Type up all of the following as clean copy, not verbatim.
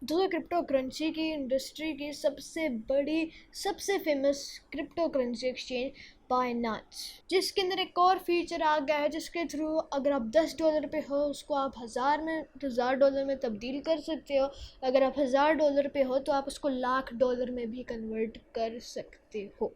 दोस्तों crypto currency की industry की सबसे बड़ी सबसे famous crypto currency exchange Binance, जिसके अंदर एक और फीचर आ गया है जिसके थ्रू अगर आप $10 पे हो उसको आप $1000 में तब्दील कर सकते हो। अगर आप $1000 पे हो तो आप उसको $1,00,000 में भी कन्वर्ट कर सकते हो।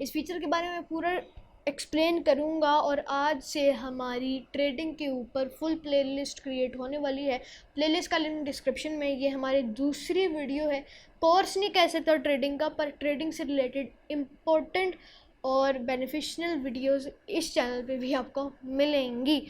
इस फीचर के बारे में पूरा एक्सप्लेन करूँगा और आज से हमारी ट्रेडिंग के ऊपर फुल प्लेलिस्ट क्रिएट होने वाली है। प्लेलिस्ट का लिंक डिस्क्रिप्शन में। ये हमारी दूसरी वीडियो है। कोर्स नहीं कह सकता ट्रेडिंग का, पर ट्रेडिंग से रिलेटेड इम्पोर्टेंट और बेनिफिशियल वीडियोस इस चैनल पे भी आपको मिलेंगी।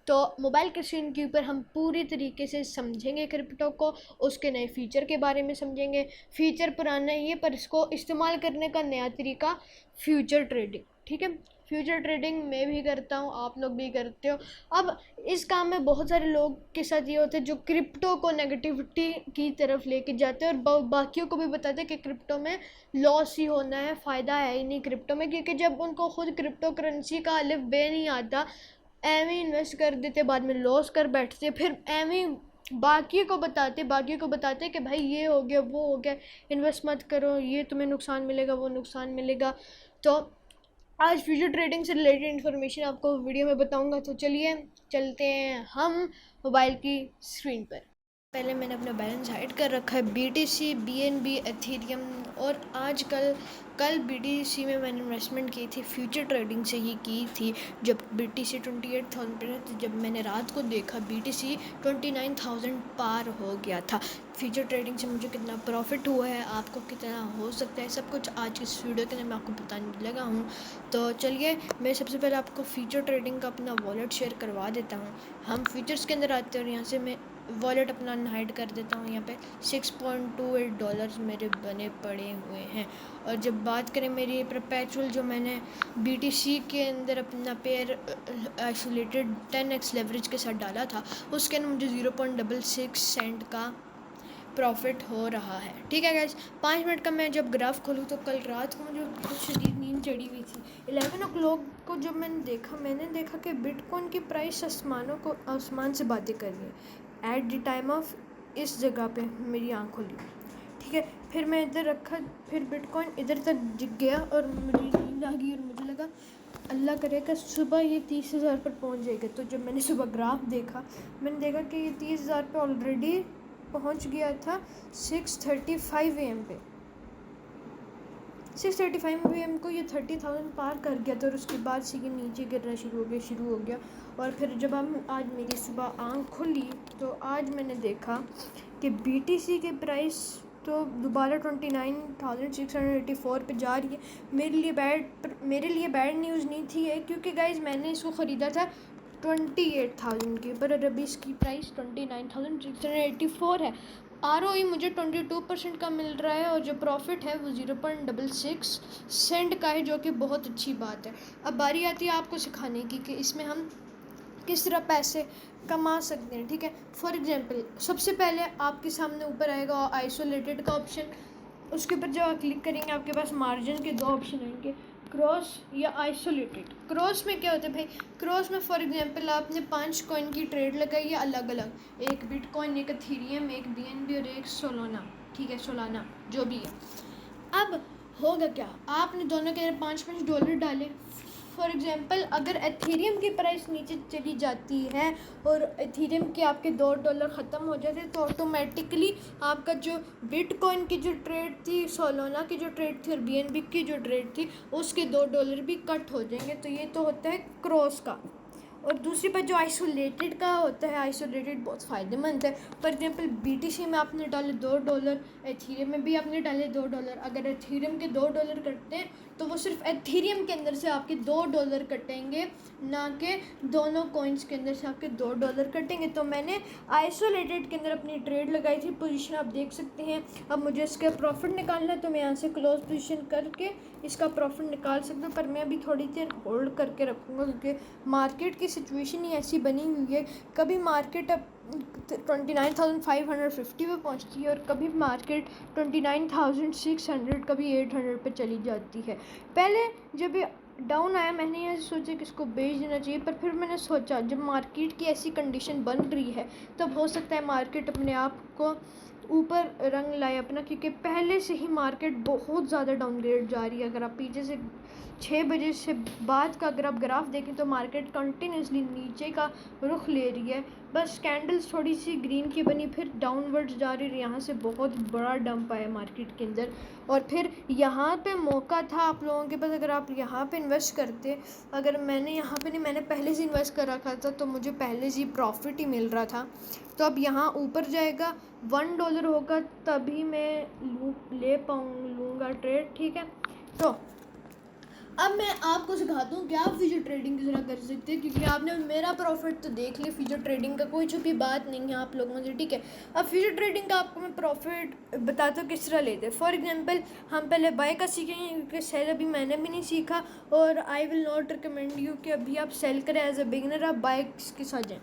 तो मोबाइल के स्क्रीन के ऊपर हम पूरी तरीके से समझेंगे क्रिप्टो को, उसके नए फीचर के बारे में समझेंगे। फीचर पुराना ही है पर इसको इस्तेमाल करने का नया तरीका फ्यूचर ट्रेडिंग, ठीक है। फ्यूचर ट्रेडिंग मैं भी करता हूँ, आप लोग भी करते हो। अब इस काम में बहुत सारे लोग के साथ ये होते हैं जो क्रिप्टो को नेगेटिविटी की तरफ लेके जाते हैं और बाकियों को भी बताते हैं कि क्रिप्टो में लॉस ही होना है, फ़ायदा है ही नहीं क्रिप्टो में। क्योंकि जब उनको खुद क्रिप्टो करेंसी का अलिफ बे नहीं आता, एवं इन्वेस्ट कर देते, बाद में लॉस कर बैठते, फिर एवं बाकी को बताते कि भाई ये हो गया वो हो गया, इन्वेस्ट मत करो, ये तुम्हें नुकसान मिलेगा वो नुकसान मिलेगा। तो आज फ्यूचर ट्रेडिंग से रिलेटेड इन्फॉर्मेशन आपको वीडियो में बताऊंगा। तो चलिए चलते हैं हम मोबाइल की स्क्रीन पर। पहले मैंने अपना बैलेंस हाइड कर रखा है BTC, BNB, एथेरियम और कल BTC में मैंने इन्वेस्टमेंट की थी, फ्यूचर ट्रेडिंग से ही की थी। जब BTC 28,000 पर था, जब मैंने रात को देखा BTC 29,000 पार हो गया था। फ्यूचर ट्रेडिंग से मुझे कितना प्रॉफिट हुआ है, आपको कितना हो सकता है, सब कुछ आज इस वीडियो के अंदर मैं आपको बताने लगा हूँ। तो चलिए मैं सबसे पहले आपको फ्यूचर ट्रेडिंग का अपना वॉलेट शेयर करवा देता हूँ। हम फ्यूचर्स के अंदर आते हैं और यहाँ से मैं वॉलेट अपना हाइड कर देता हूँ। यहाँ पे $6.28 मेरे बने पड़े हुए हैं। और जब बात करें मेरी परपेचुअल, जो मैंने BTC के अंदर अपना पेयर आइसोलेटेड 10x लेवरेज के साथ डाला था, उसके अंदर मुझे 0.66 सेंट का प्रॉफिट हो रहा है, ठीक है गाइस। 5 मिनट का मैं जब ग्राफ खोलूँ तो कल रात को मुझे बहुत शदीद नींद चढ़ी हुई थी। 11 o'clock को जब मैंने देखा कि बिटकॉइन की प्राइस आसमान से बातें कर रही है। एट द टाइम ऑफ इस जगह पे मेरी आँख खुली, ठीक है। फिर मैं इधर रखा, फिर बिटकॉइन इधर तक जिग गया और मुझे नींद आ गई और मुझे लगा अल्लाह करेगा सुबह ये 30,000 पर पहुंच जाएगा। तो जब मैंने सुबह ग्राफ देखा, मैंने देखा कि ये 30,000 पर ऑलरेडी पहुंच गया था 6:35 AM पे। 6:35 AM को ये 30,000 पार कर गया था और उसके बाद से ये नीचे गिरना शुरू हो गया। और फिर जब आज मेरी सुबह आँख खुली तो आज मैंने देखा कि BTC के प्राइस तो दोबारा 29,684 पे जा रही है। मेरे लिए बैड न्यूज़ नहीं थी ये, क्योंकि गाइज मैंने इसको ख़रीदा था 28,000 के, पर अभी इसकी प्राइस 29,684 है। ROE मुझे 22% का मिल रहा है और जो प्रॉफिट है वो 0.66 सेंट का है, जो कि बहुत अच्छी बात है। अब बारी आती है आपको सिखाने की कि इसमें हम किस तरह पैसे कमा सकते हैं, ठीक है। फॉर एग्जांपल सबसे पहले आपके सामने ऊपर आएगा आइसोलेटेड का ऑप्शन, उसके ऊपर जब आप क्लिक करेंगे आपके पास मार्जिन के 2 ऑप्शन आएंगे, क्रॉस या आइसोलेटेड। क्रॉस में क्या होता है भाई, क्रॉस में फॉर एग्जांपल आपने 5 कॉइन की ट्रेड लगाई है अलग अलग, एक बिटकॉइन, एक एथेरियम, एक BNB और एक सोलाना, ठीक है, सोलाना जो भी है। अब होगा क्या, आपने दोनों के अंदर $5 डाले। फॉर एग्जांपल अगर एथेरियम की प्राइस नीचे चली जाती है और एथेरियम के आपके $2 ख़त्म हो जाते तो ऑटोमेटिकली आपका जो बिटकॉइन की जो ट्रेड थी, सोलाना की जो ट्रेड थी और BNB की जो ट्रेड थी, उसके $2 भी कट हो जाएंगे। तो ये तो होता है क्रॉस का। और दूसरी बात जो आइसोलेटेड का होता है, आइसोलेटेड बहुत फ़ायदेमंद है। फॉर एग्जांपल BTC में आपने डाले $2, एथेरियम में भी आपने डाले $2। अगर एथेरियम के $2 कटते हैं तो वो सिर्फ एथेरियम के अंदर से आपके $2 कटेंगे, ना कि दोनों कॉइन्स के अंदर से आपके $2 कटेंगे। तो मैंने आइसोलेटेड के अंदर अपनी ट्रेड लगाई थी, पोजीशन आप देख सकते हैं। अब मुझे इसका प्रॉफिट निकालना है तो मैं यहाँ से क्लोज पोजीशन करके इसका प्रॉफिट निकाल सकता हूँ, पर मैं अभी थोड़ी देर होल्ड करके रखूँगा क्योंकि मार्केट की सिचुएशन ही ऐसी बनी हुई है। कभी मार्केट अब 29,550 पे पहुंचती है और कभी मार्केट 29,600, कभी 800 पे चली जाती है। पहले जब ये डाउन आया मैंने यहाँ सोचा कि इसको बेच देना चाहिए, पर फिर मैंने सोचा जब मार्केट की ऐसी कंडीशन बन रही है तब हो सकता है मार्केट अपने आप को ऊपर रंग लाए अपना, क्योंकि पहले से ही मार्केट बहुत ज़्यादा डाउनग्रेड जा रही है। अगर आप पीछे से 6 बजे से बाद का अगर आप ग्राफ देखें तो मार्केट कंटिन्यूसली नीचे का रुख ले रही है। बस कैंडल्स थोड़ी सी ग्रीन की बनी, फिर डाउनवर्ड्स जा रही है। यहाँ से बहुत बड़ा डंप आया मार्केट के अंदर, और फिर यहाँ पे मौका था आप लोगों के पास, अगर आप यहाँ पे इन्वेस्ट करते। अगर मैंने यहाँ पे नहीं, मैंने पहले से इन्वेस्ट कर रखा था तो मुझे पहले से ही प्रॉफिट ही मिल रहा था। तो अब यहाँ ऊपर जाएगा, $1 होगा तभी मैं लूँगा ट्रेड, ठीक है। तो अब मैं आपको सिखाता हूँ कि आप फ्यूचर ट्रेडिंग किस तरह कर सकते हैं, क्योंकि आपने मेरा प्रॉफिट तो देख लिया। फ्यूचर ट्रेडिंग का कोई छुपी बात नहीं है आप लोगों से, ठीक है। अब फ्यूचर ट्रेडिंग का आपको मैं प्रॉफिट बताता हूँ किस तरह लेते हैं। फॉर एग्जांपल हम पहले बाय का सीखेंगे, क्योंकि सेल अभी मैंने भी नहीं सीखा, और I will not recommend you कि अभी आप सेल करें एज अ बिगिनर, आप बाय के साथ जाएँ।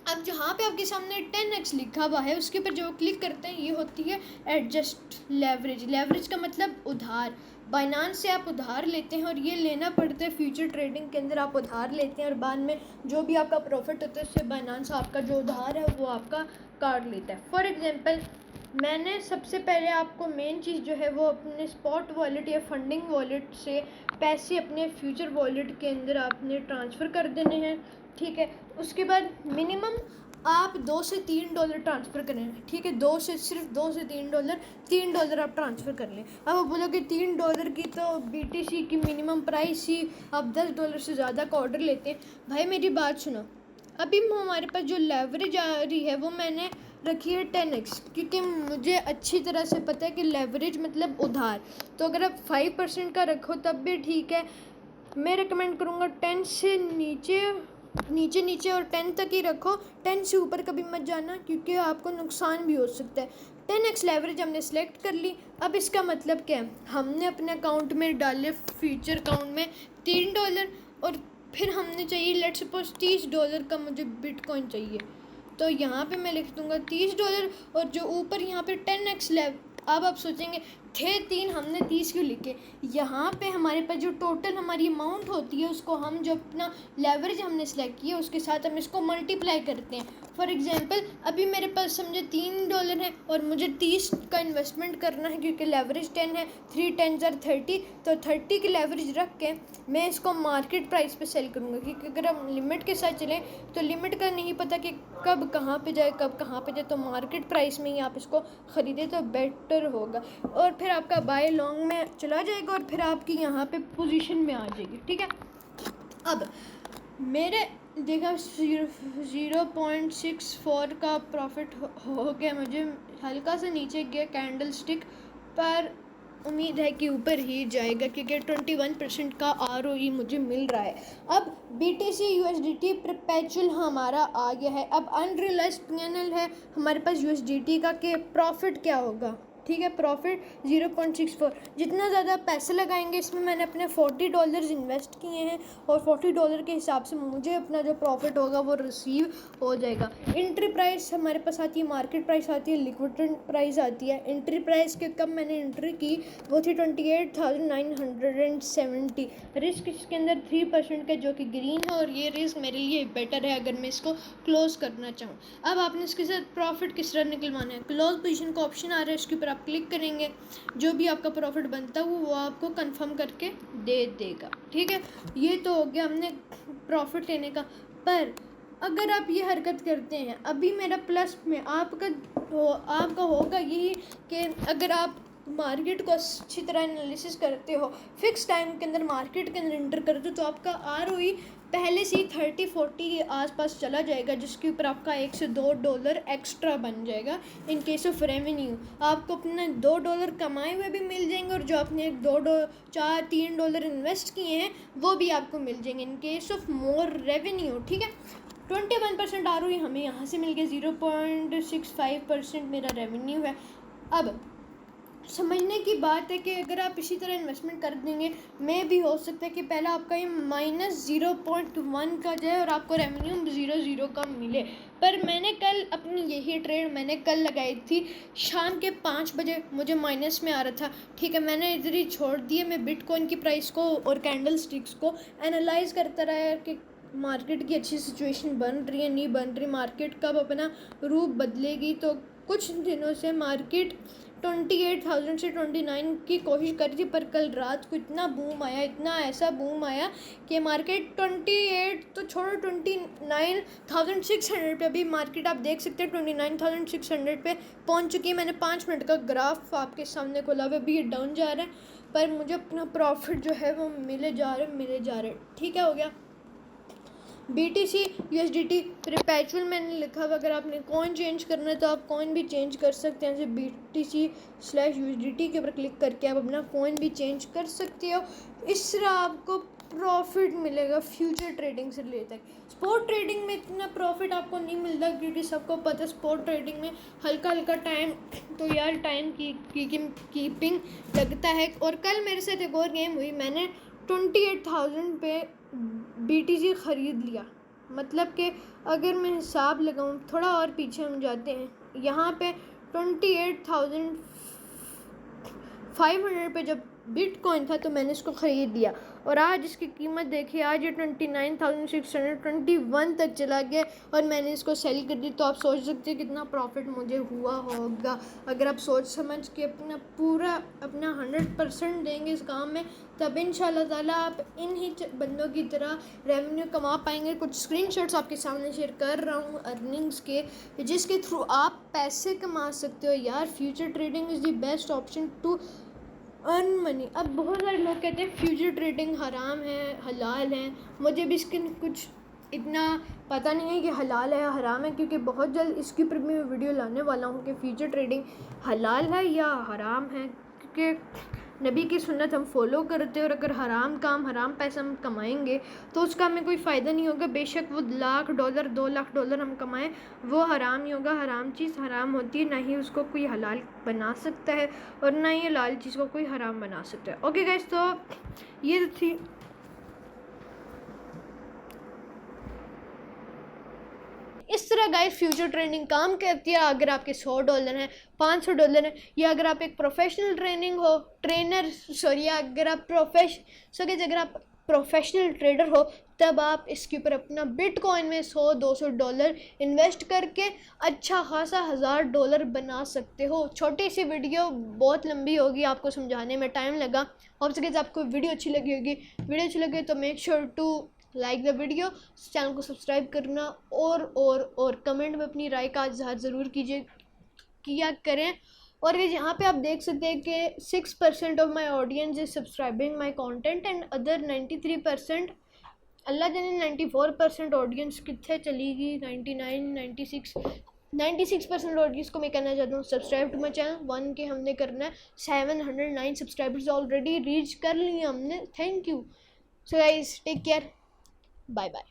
अब जहाँ पे आपके सामने 10x लिखा हुआ है उसके ऊपर जो क्लिक करते हैं ये होती है एडजस्ट लेवरेज। लेवरेज का मतलब उधार। बाइनांस से आप उधार लेते हैं, और ये लेना पड़ता है फ्यूचर ट्रेडिंग के अंदर। आप उधार लेते हैं और बाद में जो भी आपका प्रॉफिट होता है उससे बाइनांस आपका जो उधार है वो आपका काट लेता है। फॉर एग्जांपल मैंने सबसे पहले आपको मेन चीज़ जो है वो अपने स्पॉट वॉलेट या फंडिंग वॉलेट से पैसे अपने फ्यूचर वॉलेट के अंदर आपने ट्रांसफ़र कर देने हैं, ठीक है। उसके बाद मिनिमम आप $2 से $3 ट्रांसफ़र करें, ठीक है। सिर्फ $2 से $3 आप ट्रांसफ़र कर लें। अब आप बोलोगे $3 की तो BTC की मिनिमम प्राइस ही आप $10 से ज़्यादा का ऑर्डर लेते हैं। भाई मेरी बात सुनो, अभी हमारे पास जो लेवरेज आ रही है वो मैंने रखी है 10x, क्योंकि मुझे अच्छी तरह से पता है कि लेवरेज मतलब उधार। तो अगर आप 5% का रखो तब भी ठीक है। मैं रिकमेंड करूँगा 10 से नीचे और 10 तक ही रखो। 10 से ऊपर कभी मत जाना, क्योंकि आपको नुकसान भी हो सकता है। 10x लेवरेज हमने सेलेक्ट कर ली। अब इसका मतलब क्या है, हमने अपने अकाउंट में डाले फ्यूचर अकाउंट में $3, और फिर हमने चाहिए लेट सपोज $30 का मुझे बिटकॉइन चाहिए। तो यहाँ पे मैं लिख दूँगा $30, और जो ऊपर यहाँ पे 10x अब आप सोचेंगे थे 3, हमने 30 क्यों लिखे। यहाँ पे हमारे पास जो टोटल हमारी अमाउंट होती है उसको हम जो अपना लेवरेज हमने सेलेक्ट किया उसके साथ हम इसको मल्टीप्लाई करते हैं। फॉर एग्जांपल अभी मेरे पास समझे $3 है और मुझे 30 का इन्वेस्टमेंट करना है, क्योंकि लेवरेज 10 है, 3 10 are 30, तो 30 की लेवरेज रख के मैं इसको मार्केट प्राइस पे सेल करूँगा। क्योंकि अगर हम लिमिट के साथ चलें तो लिमिट का नहीं पता कि कब कहाँ पे जाए, तो मार्केट प्राइस में ही आप इसको ख़रीदें तो बेटर होगा, और फिर आपका बाय लॉन्ग में चला जाएगा और फिर आपकी यहाँ पे पोजीशन में आ जाएगी, ठीक है। अब मेरे देखा 0.64 का प्रॉफिट हो गया, मुझे हल्का सा नीचे गया कैंडल स्टिक पर, उम्मीद है कि ऊपर ही जाएगा क्योंकि 21% का ROE मुझे मिल रहा है। अब BTC USDT परपेचुअल हमारा आ गया है। अब अनरियलाइज्ड PNL है हमारे पास USDT का कि प्रॉफिट क्या होगा, ठीक है। प्रॉफिट 0.64, जितना ज़्यादा पैसे लगाएंगे इसमें, मैंने अपने $40 इन्वेस्ट किए हैं और $40 के हिसाब से मुझे अपना जो प्रॉफिट होगा वो रिसीव हो जाएगा। एंट्री प्राइस हमारे पास आती है, मार्केट प्राइस आती है, लिक्विडेशन प्राइस आती है। एंट्री प्राइस के कब मैंने एंट्री की वो थी 28,970। रिस्क इसके अंदर 3% का जो कि ग्रीन है, और ये रिस्क मेरे लिए बेटर है अगर मैं इसको क्लोज करना चाहूँ। अब आपने इसके साथ प्रॉफिट किस तरह निकलवाना है, क्लोज पोजीशन का ऑप्शन आ रहा है, इसके ऊपर आप क्लिक करेंगे, जो भी आपका प्रॉफिट बनता है वो आपको कंफर्म करके दे देगा, ठीक है। ये तो हो गया हमने प्रॉफिट लेने का। पर अगर आप ये हरकत करते हैं, अभी मेरा प्लस में आपका होगा यही कि अगर आप मार्केट को अच्छी तरह एनालिसिस करते हो, फिक्स टाइम के अंदर मार्केट के अंदर इंटर करते हो, तो आपका ROE पहले से ही 30-40 के आसपास चला जाएगा, जिसके ऊपर आपका $1 से $2 एक्स्ट्रा बन जाएगा। इन केस ऑफ रेवेन्यू आपको अपने $2 कमाए हुए भी मिल जाएंगे, और जो आपने $3 इन्वेस्ट किए हैं वो भी आपको मिल जाएंगे in case of more revenue, ठीक है। 21% ROE हमें यहाँ से मिल गया, 0.65% मेरा रेवेन्यू है। अब समझने की बात है कि अगर आप इसी तरह इन्वेस्टमेंट कर देंगे, में भी हो सकता है कि पहला आपका ये -0.1 का जाए और आपको रेवेन्यू 0 का मिले। पर मैंने कल अपनी यही ट्रेड मैंने कल लगाई थी, शाम के 5 बजे मुझे माइनस में आ रहा था, ठीक है। मैंने इधर ही छोड़ दिया, मैं बिटकॉइन की प्राइस को और कैंडल स्टिक्स को एनालाइज करता रहा कि मार्केट की अच्छी सिचुएशन बन रही है नहीं बन रही, मार्केट कब अपना रूप बदलेगी, तो कुछ दिनों से मार्केट 28,000 से 29 की कोशिश कर रही थी, पर कल रात को इतना बूम आया, इतना ऐसा बूम आया कि मार्केट 28 तो छोड़ो 29,600 पे, अभी मार्केट आप देख सकते हैं 29,600 पे पहुंच चुकी है। मैंने 5 मिनट का ग्राफ आपके सामने खोला हुआ, अभी ये डाउन जा रहा है, पर मुझे अपना प्रॉफिट जो है वो मिले जा रहे। ठीक है, हो गया। BTC USDT परपेचुअल मैंने लिखा हुआ, अगर आपने कॉइन चेंज करना है तो आप कॉइन भी चेंज कर सकते हैं। जैसे BTC/USDT के ऊपर क्लिक करके आप अपना कॉइन भी चेंज कर सकते हो। इस तरह आपको प्रॉफिट मिलेगा फ्यूचर ट्रेडिंग से रिलेटेड। स्पॉट ट्रेडिंग में इतना प्रॉफिट आपको नहीं मिलता, क्योंकि सबको पता है स्पॉट ट्रेडिंग में हल्का टाइम तो यार टाइम की कीपिंग लगता है। और कल मेरे साथ एक और गेम हुई, मैंने 28,000 पे BTC ख़रीद लिया। मतलब कि अगर मैं हिसाब लगाऊं, थोड़ा और पीछे हम जाते हैं, यहाँ पे 28,500 पे जब बिटकॉइन था तो मैंने इसको ख़रीद लिया, और आज इसकी कीमत देखिए, आज ये 29,621 तक चला गया और मैंने इसको सेल कर दी। तो आप सोच सकते हैं कितना प्रॉफिट मुझे हुआ होगा। अगर आप सोच समझ के अपना 100% देंगे इस काम में, तब इंशाल्लाह ताला आप इन ही बंदों की तरह रेवेन्यू कमा पाएंगे। कुछ स्क्रीनशॉट्स आपके सामने शेयर कर रहा हूँ अर्निंग्स के, जिसके थ्रू आप पैसे कमा सकते हो। यार future trading is the best option to earn money. अब बहुत सारे लोग कहते हैं फ्यूचर ट्रेडिंग हराम है, हलाल है। मुझे भी इसके कुछ इतना पता नहीं है कि हलाल है या हराम है, क्योंकि बहुत जल्द इसके ऊपर मैं वीडियो लाने वाला हूँ कि फ्यूचर ट्रेडिंग हलाल है या हराम है। क्योंकि नबी की सुन्नत हम फॉलो करते हैं, और अगर हराम काम हराम पैसा हम कमाएंगे तो उसका हमें कोई फ़ायदा नहीं होगा। बेशक वो $1,00,000 $2,00,000 हम कमाएं, वो हराम ही होगा। हराम चीज़ हराम होती है, ना ही उसको कोई हलाल बना सकता है और ना ही हलाल चीज़ को कोई हराम बना सकता है। ओके गाइस, तो ये थी इस तरह गाइस फ्यूचर ट्रेडिंग काम करती है। अगर आपके $100 हैं, $500 हैं, या अगर आप एक प्रोफेशनल अगर आप प्रोफेशनल ट्रेडर हो, तब आप इसके ऊपर अपना बिटकॉइन में $100-200 इन्वेस्ट करके अच्छा खासा $1,000 बना सकते हो। छोटी सी वीडियो, बहुत लंबी होगी, आपको समझाने में टाइम लगा। हो सके तो आपको वीडियो अच्छी लगी होगी। वीडियो अच्छी लगे तो make sure to like the video, channel को सब्सक्राइब करना, और कमेंट में अपनी राय का इजहार ज़रूर किया करें। और ये यहाँ पे आप देख सकते हैं कि 6% of my audience is subscribing my content and other 93%, अल्लाह जाने 94% ऑडियंस कितने चली गई, 96% ऑडियंस को मैं कहना चाहता हूँ subscribe to my channel. 1K हमने करना है, 709 सब्सक्राइबर्स ऑलरेडी रीच कर लिए हमने। Thank you. So guys take care, bye bye.